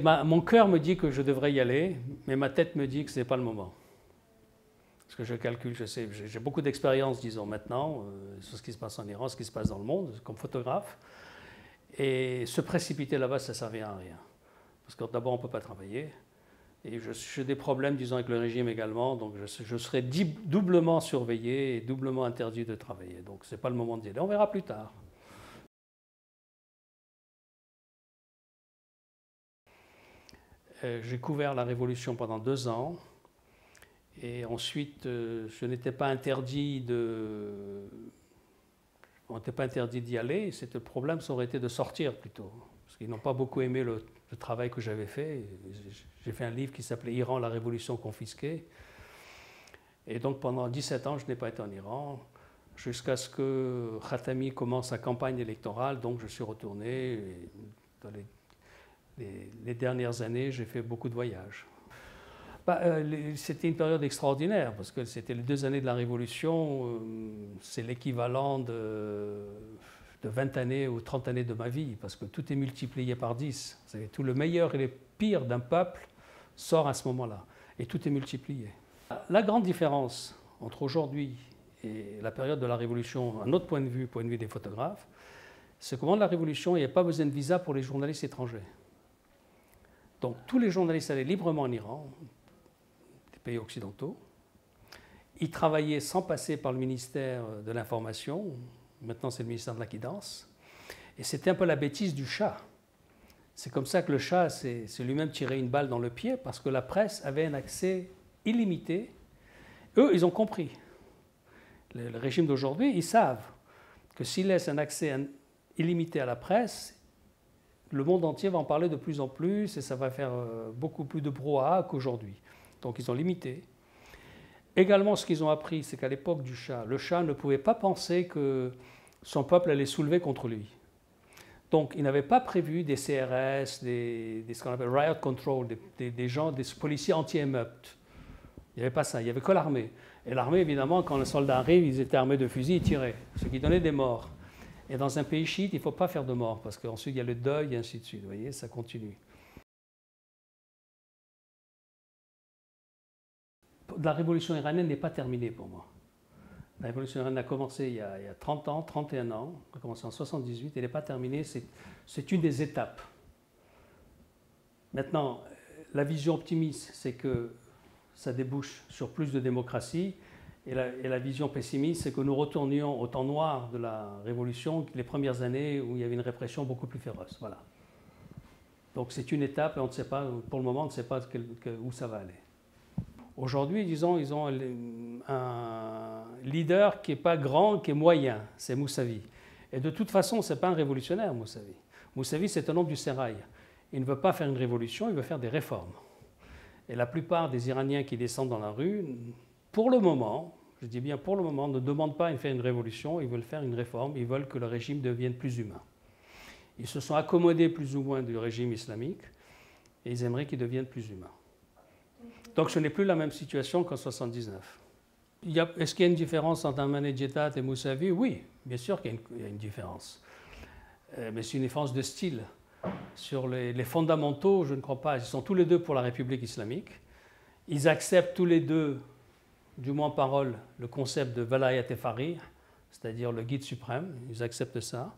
Mon cœur me dit que je devrais y aller, mais ma tête me dit que ce n'est pas le moment. Parce que je calcule, je sais, j'ai beaucoup d'expérience, disons, maintenant, sur ce qui se passe en Iran, ce qui se passe dans le monde, comme photographe. Et se précipiter là-bas, ça ne servira à rien. Parce que d'abord, on ne peut pas travailler. Et j'ai des problèmes, disons, avec le régime également. Donc, je serai doublement surveillé et doublement interdit de travailler. Donc, ce n'est pas le moment d'y aller. On verra plus tard. J'ai couvert la Révolution pendant 2 ans. Et ensuite, je n'étais pas interdit on n'était pas interdit d'y aller. Le problème, ça aurait été de sortir plutôt. Parce qu'ils n'ont pas beaucoup aimé le travail que j'avais fait. J'ai fait un livre qui s'appelait Iran, la révolution confisquée. Et donc pendant 17 ans, je n'ai pas été en Iran, jusqu'à ce que Khatami commence sa campagne électorale. Donc je suis retourné. Et dans les dernières années, j'ai fait beaucoup de voyages. C'était une période extraordinaire, parce que c'était les 2 années de la Révolution, c'est l'équivalent de 20 années ou 30 années de ma vie, parce que tout est multiplié par 10. Vous savez, tout le meilleur et le pire d'un peuple sort à ce moment-là, et tout est multiplié. La grande différence entre aujourd'hui et la période de la Révolution, un autre point de vue des photographes, c'est qu'au moment de la Révolution, il n'y a pas besoin de visa pour les journalistes étrangers. Donc tous les journalistes allaient librement en Iran, pays occidentaux. Ils travaillaient sans passer par le ministère de l'Information. Maintenant, c'est le ministère de la Guidance. Et c'était un peu la bêtise du Shah. C'est comme ça que le Shah s'est lui-même tiré une balle dans le pied, parce que la presse avait un accès illimité. Eux, ils ont compris. Le régime d'aujourd'hui, ils savent que s'ils laissent un accès illimité à la presse, le monde entier va en parler de plus en plus et ça va faire beaucoup plus de brouhaha qu'aujourd'hui. Donc ils ont limité. Également, ce qu'ils ont appris, c'est qu'à l'époque du Shah, le Shah ne pouvait pas penser que son peuple allait soulever contre lui. Donc il n'avait pas prévu des CRS, ce qu'on appelle riot control, des policiers anti-émeutes. Il n'y avait pas ça, il n'y avait que l'armée. Et l'armée, évidemment, quand les soldats arrivent, ils étaient armés de fusils, ils tiraient, ce qui donnait des morts. Et dans un pays chiite, il ne faut pas faire de morts, parce qu'ensuite il y a le deuil et ainsi de suite. Vous voyez, ça continue. La révolution iranienne n'est pas terminée pour moi. La révolution iranienne a commencé il y a 30 ans, 31 ans, elle a commencé en 78, elle n'est pas terminée, c'est une des étapes. Maintenant, la vision optimiste, c'est que ça débouche sur plus de démocratie, et la vision pessimiste, c'est que nous retournions au temps noir de la révolution, les premières années où il y avait une répression beaucoup plus féroce. Voilà. Donc c'est une étape et on ne sait pas, pour le moment, on ne sait pas où ça va aller. Aujourd'hui, disons, ils ont un leader qui n'est pas grand, qui est moyen, c'est Moussavi. Et de toute façon, ce n'est pas un révolutionnaire, Moussavi. Moussavi, c'est un homme du sérail. Il ne veut pas faire une révolution, il veut faire des réformes. Et la plupart des Iraniens qui descendent dans la rue, pour le moment, je dis bien pour le moment, ne demandent pas de faire une révolution, ils veulent faire une réforme, ils veulent que le régime devienne plus humain. Ils se sont accommodés plus ou moins du régime islamique et ils aimeraient qu'il devienne plus humain. Donc ce n'est plus la même situation qu'en 1979. Est-ce qu'il y a une différence entre Ahmadinejad et Moussavi? Oui, bien sûr qu'il y a une différence. Mais c'est une différence de style. Sur les fondamentaux, je ne crois pas. Ils sont tous les deux pour la République islamique. Ils acceptent tous les deux, du moins en parole, le concept de Velayat et Faqih, c'est-à-dire le guide suprême. Ils acceptent ça.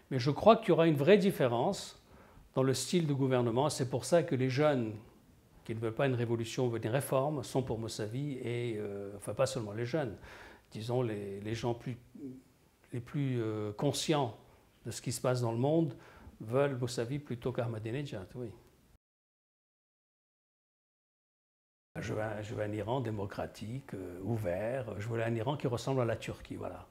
Mais je crois qu'il y aura une vraie différence dans le style de gouvernement. C'est pour ça que les jeunes qui ne veulent pas une révolution, veulent une réforme, sont pour Moussavi, et enfin pas seulement les jeunes, disons les gens les plus conscients de ce qui se passe dans le monde veulent Moussavi plutôt qu'Ahmadinejad, oui. Je veux un Iran démocratique, ouvert, je veux un Iran qui ressemble à la Turquie, voilà.